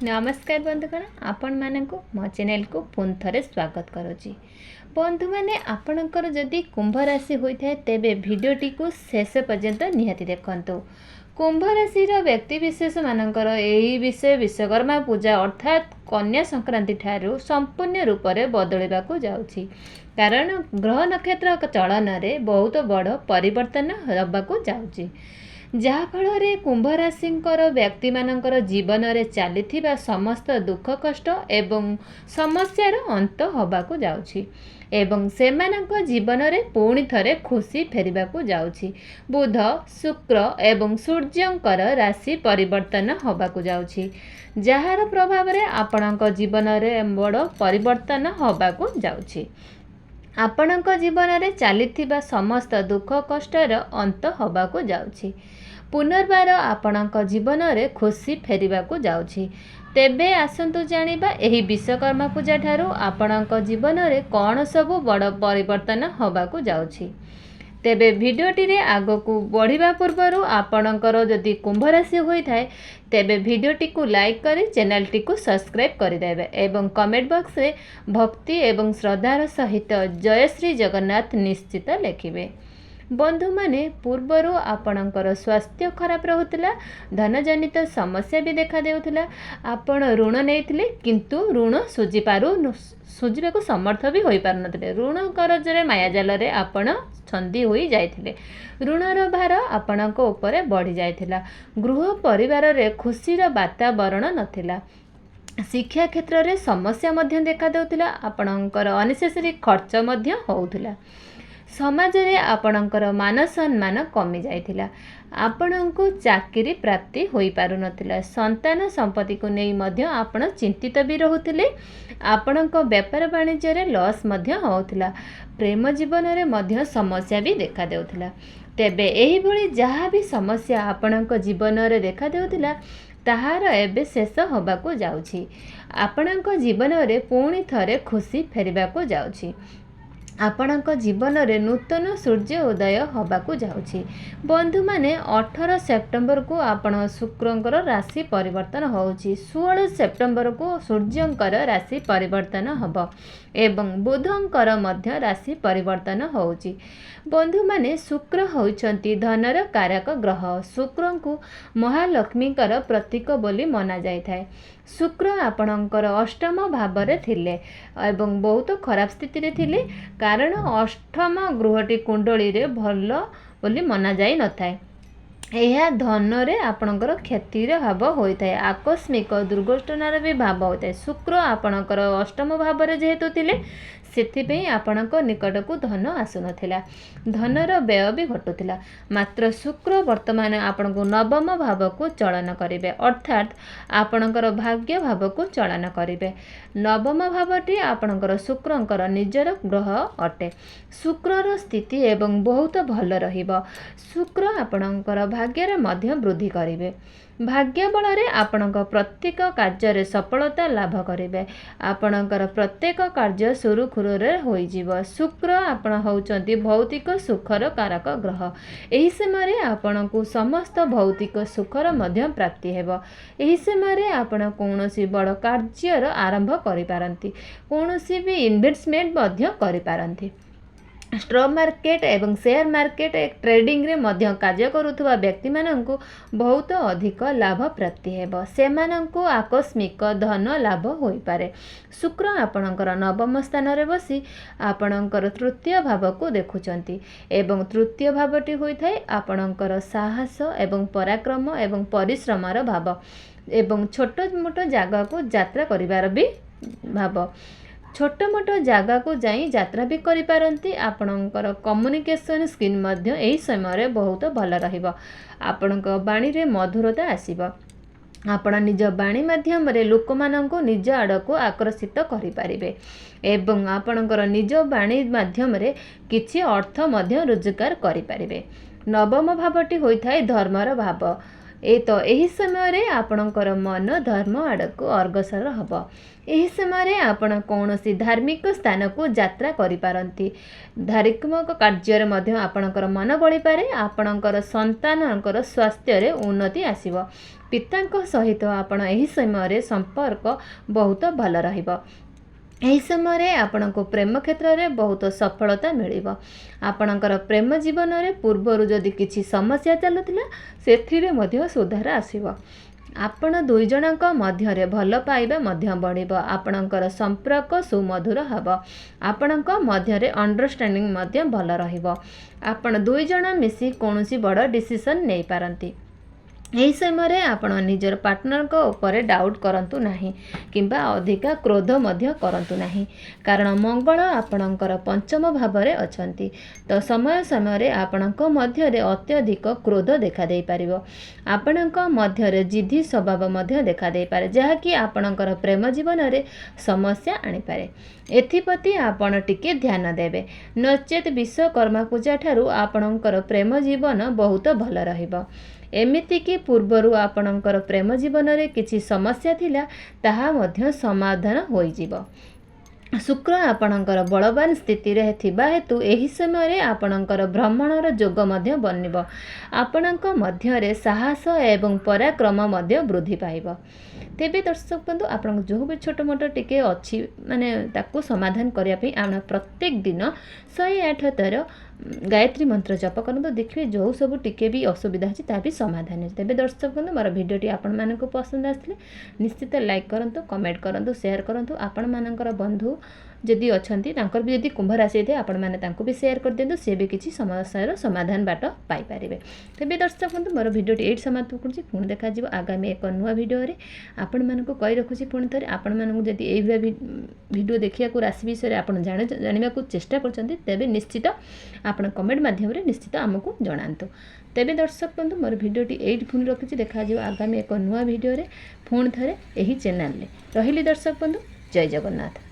नमस्कार बंधुगण आपण मानक मो चैनल को पुन थे स्वागत करुच्ची। बंधु मैंने आपणकर जदि कुंभ राशि होता है तेबे भिडटी को शेष पर्यंत निहाती देखंतु। कुंभ राशि व्यक्ति विशेष मानकर यही विषय विश्वकर्मा पूजा अर्थात कन्या संक्रांति ठारू संपूर्ण रूप से बदलवा जाउछि। कारण ग्रह नक्षत्र चलन में बहुत बड़ परिवर्तन होगाकू जाउछि, जहाँफल कुंभ राशिंकर व्यक्ति मानकर जीवन में चली समस्त दुख कष्ट एवं समस्यार अंत होबाकू जाउछि एवं सेमानक जीवन में पुणी थरे खुशी फेरिबाकू जाउछि। बुध शुक्र एवं सूर्यंकर राशि परिवर्तन होबाकू जाउछि, जार प्रभाव में आपणक जीवन में बड़ परिवर्तन होबाकू जाउछि। आपणक जीवन में चली समस्त दुख कष्टर अंत होबाकू जाउछि। पुनर्बार आपणक जीवन में खुशी फेरिबाकू जाउछि। तेबे आसंतु जानिबा एही विश्वकर्मा पूजा ठारू आपणक जीवन में कौन सबु बड़ परिवर्तन होबाकू जाउछि। तेबे भिडियोटी रे आगकू बढ़िबा पूर्वरु आपणकर जदि कुंभ राशि होता है तेबे भिडियोटी को लाइक करी चैनल टी को सब्सक्राइब करदेवे एवं कमेंट बॉक्स रे भक्ति एवं श्रद्धार सहित जय श्री जगन्नाथ निश्चित लिखिबे। बंधु माने पूर्वरु आपणकर स्वास्थ्य खराब रहुतला, धनजनित समस्या भी देखा देउतला, आपण ऋण नेइथिले किंतु ऋण सुझिबाकू समर्थ भी होई पारनथिले। ऋण करजरे मायाजाल रे आपण छंदी होई जाइथिले, ऋणर भार आपणक ऊपर बढ़ी जाइथिला, गृह परिवार रे खुशीर वातावरण नथिला, शिक्षा क्षेत्र रे समस्या मध्य देखा देउतिला, आपणकर अनेसेसरी खर्च मध्य होउतिला, समाज रे आपणकर मान सम्मान कमी जाइथिला, आपणको चाकरी प्राप्ति होई पारु नथिला, संतान संपत्ति को नहीं मध्य आपण चिंतित भी रहुतिले, आपणको व्यापार वाणिज्य रे लॉस मध्य होउतिला, प्रेम जीवन रे मध्य समस्या भी देखा देउतिला। तेबे एही भली जहा भी समस्या आपणको जीवन रे देखा देउतिला ताहार एबे शेष होबाकू जाउछि। आपणको जीवन रे पुणी थरे खुशी फेरिबाकू जाउछि। आपणक जीवन में नूतन सूर्य उदय होबाकू जाउछि। बंधु माने 18 सेप्टेम्बर को आपण शुक्रंकर राशि परिवर्तन होउछि, 16 सेप्टेम्बर को सूर्यंकर राशि परिवर्तन होब एवं बुधंकर मध्य राशि परिवर्तन होउछि। बंधु माने शुक्र होउछंती धनर कारक ग्रह, शुक्र को महालक्ष्मीकर प्रतीक बोली मना जाइथाय। शुक्र आपणकर अष्टम भाव में थिले एवं बहुत खराब स्थिति रे थिले, कारण अष्टम गृहटी कुंडली रे भल बोली मना जाई नथाय। यह धन रे आपणकर क्षतिर भाव होता है, आकस्मिक दुर्घटनार भी भाव होता है। शुक्र आपणकर अष्टम भाव में जेहेतु थिले सेथिपई आपणक निकट को धन आसुनथिला, धनर व्यय भी घटुथिला। मात्र शुक्र वर्तमान आपण को नवम भाव को चलन करिवे, अर्थात आपणकर भाग्य भाव को चलन करिवे। नवम भावटी आपणकर शुक्रंकर निजर ग्रह अटे। शुक्रर स्थिति एवं बहुत भल रहिबो। शुक्र आपणकर भाग्यर मध्य वृद्धि करिवे। भाग्य बल रे आपणक प्रत्येक कार्य सफलता लाभ करिवे। आपणकर प्रत्येक कार्य सुरुखुरुरे होई जीव। शुक्र आपण होउचंती भौतिक सुखर कारक ग्रह। एही समय आपणकु समस्त भौतिक सुखर मध्य प्राप्ति हेबो। एही समय आपण कोनोसी बड़ कार्यर आरंभ करि पारंती, कोनोसी भी इन्वेस्टमेंट मध्य करि पारंती। स्टॉक मार्केट एवं शेयर मार्केट ट्रेडिंग रे मध्य कार्य करुथुवा व्यक्ति माननकु बहुत अधिक लाभ प्राप्ति हेबो। सेमाननकु आकस्मिक धन लाभ होई पारे। शुक्र आपणकर नवम स्थान रे बसी आपणकर तृतीय भाव को देखुचंती एवं तृतीय भावटी होइथाय आपणकर साहस एवं पराक्रम एवं परिश्रमर भाव एवं छोट मोट जगह को यात्रा करिवार भी भाव। छोट मोट जगह को जाई यात्रा भी करि पारंती। आपणकर कम्युनिकेशन स्किल मध्य एही समय बहुत भल रहिबो। आपणक बाणी रे मधुरता आसीबो। आपण निज बाणी माध्यम रे लोक माननको निज आड़को आकर्षित करि पारिबे एवं आपणकर निज बाणी माध्यम रे किछि अर्थ मध्य रोजगार करि पारिबे। नवम भावटी होइथाय धर्मर भाव। ଏହି ସମୟରେ ଆପଣଙ୍କର ମନ ଧର୍ମ ଆଡ଼କୁ ଅଗ୍ରସର ହେବ। ଏହି ସମୟରେ ଆପଣ କୌଣସି ଧାର୍ମିକ ସ୍ଥାନକୁ ଯାତ୍ରା କରିପାରନ୍ତି। ଧାର୍ମିକ କାର୍ଯ୍ୟରେ ମଧ୍ୟ ଆପଣଙ୍କର ମନ ବଳିପାରେ। ଆପଣଙ୍କର ସନ୍ତାନଙ୍କର ସ୍ୱାସ୍ଥ୍ୟରେ ଉନ୍ନତି ଆସିବ। ପିତାଙ୍କ ସହିତ ଆପଣ ଏହି ସମୟରେ ସମ୍ପର୍କ ବହୁତ ଭଲ ରହିବ। ଏହି ସମୟରେ ଆପଣଙ୍କୁ ପ୍ରେମ କ୍ଷେତ୍ରରେ ବହୁତ ସଫଳତା ମିଳିବ। ଆପଣଙ୍କର ପ୍ରେମ ଜୀବନରେ ପୂର୍ବରୁ ଯଦି କିଛି ସମସ୍ୟା ଚାଲୁଥିଲା ସେଥିରେ ମଧ୍ୟ ସୁଧାର ଆସିବ। ଆପଣ ଦୁଇ ଜଣଙ୍କ ମଧ୍ୟରେ ଭଲ ପାଇବା ମଧ୍ୟ ବଢ଼ିବ। ଆପଣଙ୍କର ସମ୍ପର୍କ ସୁମଧୁର ହେବ। ଆପଣଙ୍କ ମଧ୍ୟରେ ଅଣ୍ଡରଷ୍ଟାଣ୍ଡିଂ ମଧ୍ୟ ଭଲ ରହିବ। ଆପଣ ଦୁଇ ଜଣ ମିଶି କୌଣସି ବଡ଼ ଡିସିସନ୍ ନେଇପାରନ୍ତି। ଏହି ସମୟରେ ଆପଣ ନିଜର ପାର୍ଟନରଙ୍କ ଉପରେ ଡାଉଟ୍ କରନ୍ତୁ ନାହିଁ କିମ୍ବା ଅଧିକା କ୍ରୋଧ ମଧ୍ୟ କରନ୍ତୁ ନାହିଁ, କାରଣ ମଙ୍ଗଳ ଆପଣଙ୍କର ପଞ୍ଚମ ଭାବରେ ଅଛନ୍ତି। ତ ସମୟ ସମୟରେ ଆପଣଙ୍କ ମଧ୍ୟରେ ଅତ୍ୟଧିକ କ୍ରୋଧ ଦେଖାଦେଇପାରିବ। ଆପଣଙ୍କ ମଧ୍ୟରେ ଜିଦ୍ଦି ସ୍ୱଭାବ ମଧ୍ୟ ଦେଖାଦେଇପାରେ, ଯାହାକି ଆପଣଙ୍କର ପ୍ରେମ ଜୀବନରେ ସମସ୍ୟା ଆଣିପାରେ। ଏଥିପ୍ରତି ଆପଣ ଟିକେ ଧ୍ୟାନ ଦେବେ, ନଚେତ୍ ବିଶ୍ୱକର୍ମା ପୂଜା ଠାରୁ ଆପଣଙ୍କର ପ୍ରେମ ଜୀବନ ବହୁତ ଭଲ ରହିବ। ଏମିତିକି ପୂର୍ବରୁ ଆପଣଙ୍କର ପ୍ରେମ ଜୀବନରେ କିଛି ସମସ୍ୟା ଥିଲା, ତାହା ମଧ୍ୟ ସମାଧାନ ହୋଇଯିବ। ଶୁକ୍ର ଆପଣଙ୍କର ବଳବାନ ସ୍ଥିତିରେ ଥିବା ହେତୁ ଏହି ସମୟରେ ଆପଣଙ୍କର ଭ୍ରମଣର ଯୋଗ ମଧ୍ୟ ବନିବ। ଆପଣଙ୍କ ମଧ୍ୟରେ ସାହସ ଏବଂ ପରାକ୍ରମ ମଧ୍ୟ ବୃଦ୍ଧି ପାଇବ। ତେବେ ଦର୍ଶକ ବନ୍ଧୁ, ଆପଣଙ୍କୁ ଯେଉଁ ବି ଛୋଟ ମୋଟ ଟିକେ ଅଛି ତାକୁ ସମାଧାନ କରିବା ପାଇଁ ଆପଣ ପ୍ରତ୍ୟେକ ଦିନ 108 ଥର ଗାୟତ୍ରୀ ମନ୍ତ୍ର ଜପ କରନ୍ତୁ। ଦେଖିବେ ଯେଉଁ ସବୁ ଟିକେ ବି ଅସୁବିଧା ଅଛି ତାହା ବି ସମାଧାନ ଅଛି। ତେବେ ଦର୍ଶକ ବନ୍ଧୁ, ମୋର ଭିଡ଼ିଓଟି ଆପଣମାନଙ୍କୁ ପସନ୍ଦ ଆସିଲେ ନିଶ୍ଚିତ ଲାଇକ୍ କରନ୍ତୁ, କମେଣ୍ଟ କରନ୍ତୁ, ସେୟାର କରନ୍ତୁ। ଆପଣମାନଙ୍କର ବନ୍ଧୁ ଯଦି ଅଛନ୍ତି ତାଙ୍କର ବି ଯଦି କୁମ୍ଭ ରାଶି ହେଇଥାଏ ଆପଣମାନେ ତାଙ୍କୁ ବି ସେୟାର କରିଦିଅନ୍ତୁ, ସେ ବି କିଛି ସମସ୍ୟାର ସମାଧାନ ବାଟ ପାଇପାରିବେ। ତେବେ ଦର୍ଶକ ବନ୍ଧୁ, ମୋର ଭିଡ଼ିଓଟି ଏଇଠି ସମାପ୍ତ କରୁଛି। ପୁଣି ଦେଖାଯିବ ଆଗାମୀ ଏକ ନୂଆ ଭିଡ଼ିଓରେ। ଆପଣମାନଙ୍କୁ କହି ରଖୁଛି ପୁଣି ଥରେ, ଆପଣମାନଙ୍କୁ ଯଦି ଏଇଭଳିଆ ଭିଡ଼ିଓ ଦେଖିବାକୁ ରାଶି ବିଷୟରେ ଆପଣ ଜାଣିବାକୁ ଚେଷ୍ଟା କରୁଛନ୍ତି, ତେବେ ନିଶ୍ଚିତ ଆପଣ କମେଣ୍ଟ ମାଧ୍ୟମରେ ନିଶ୍ଚିତ ଆମକୁ ଜଣାନ୍ତୁ। ତେବେ ଦର୍ଶକ ବନ୍ଧୁ, ମୋର ଭିଡ଼ିଓଟି ଏଇଠି ପୁଣି ରଖୁଛି। ଦେଖାଯିବ ଆଗାମୀ ଏକ ନୂଆ ଭିଡ଼ିଓରେ ପୁଣି ଥରେ ଏହି ଚ୍ୟାନେଲରେ। ରହିଲି ଦର୍ଶକ ବନ୍ଧୁ, ଜୟ ଜଗନ୍ନାଥ।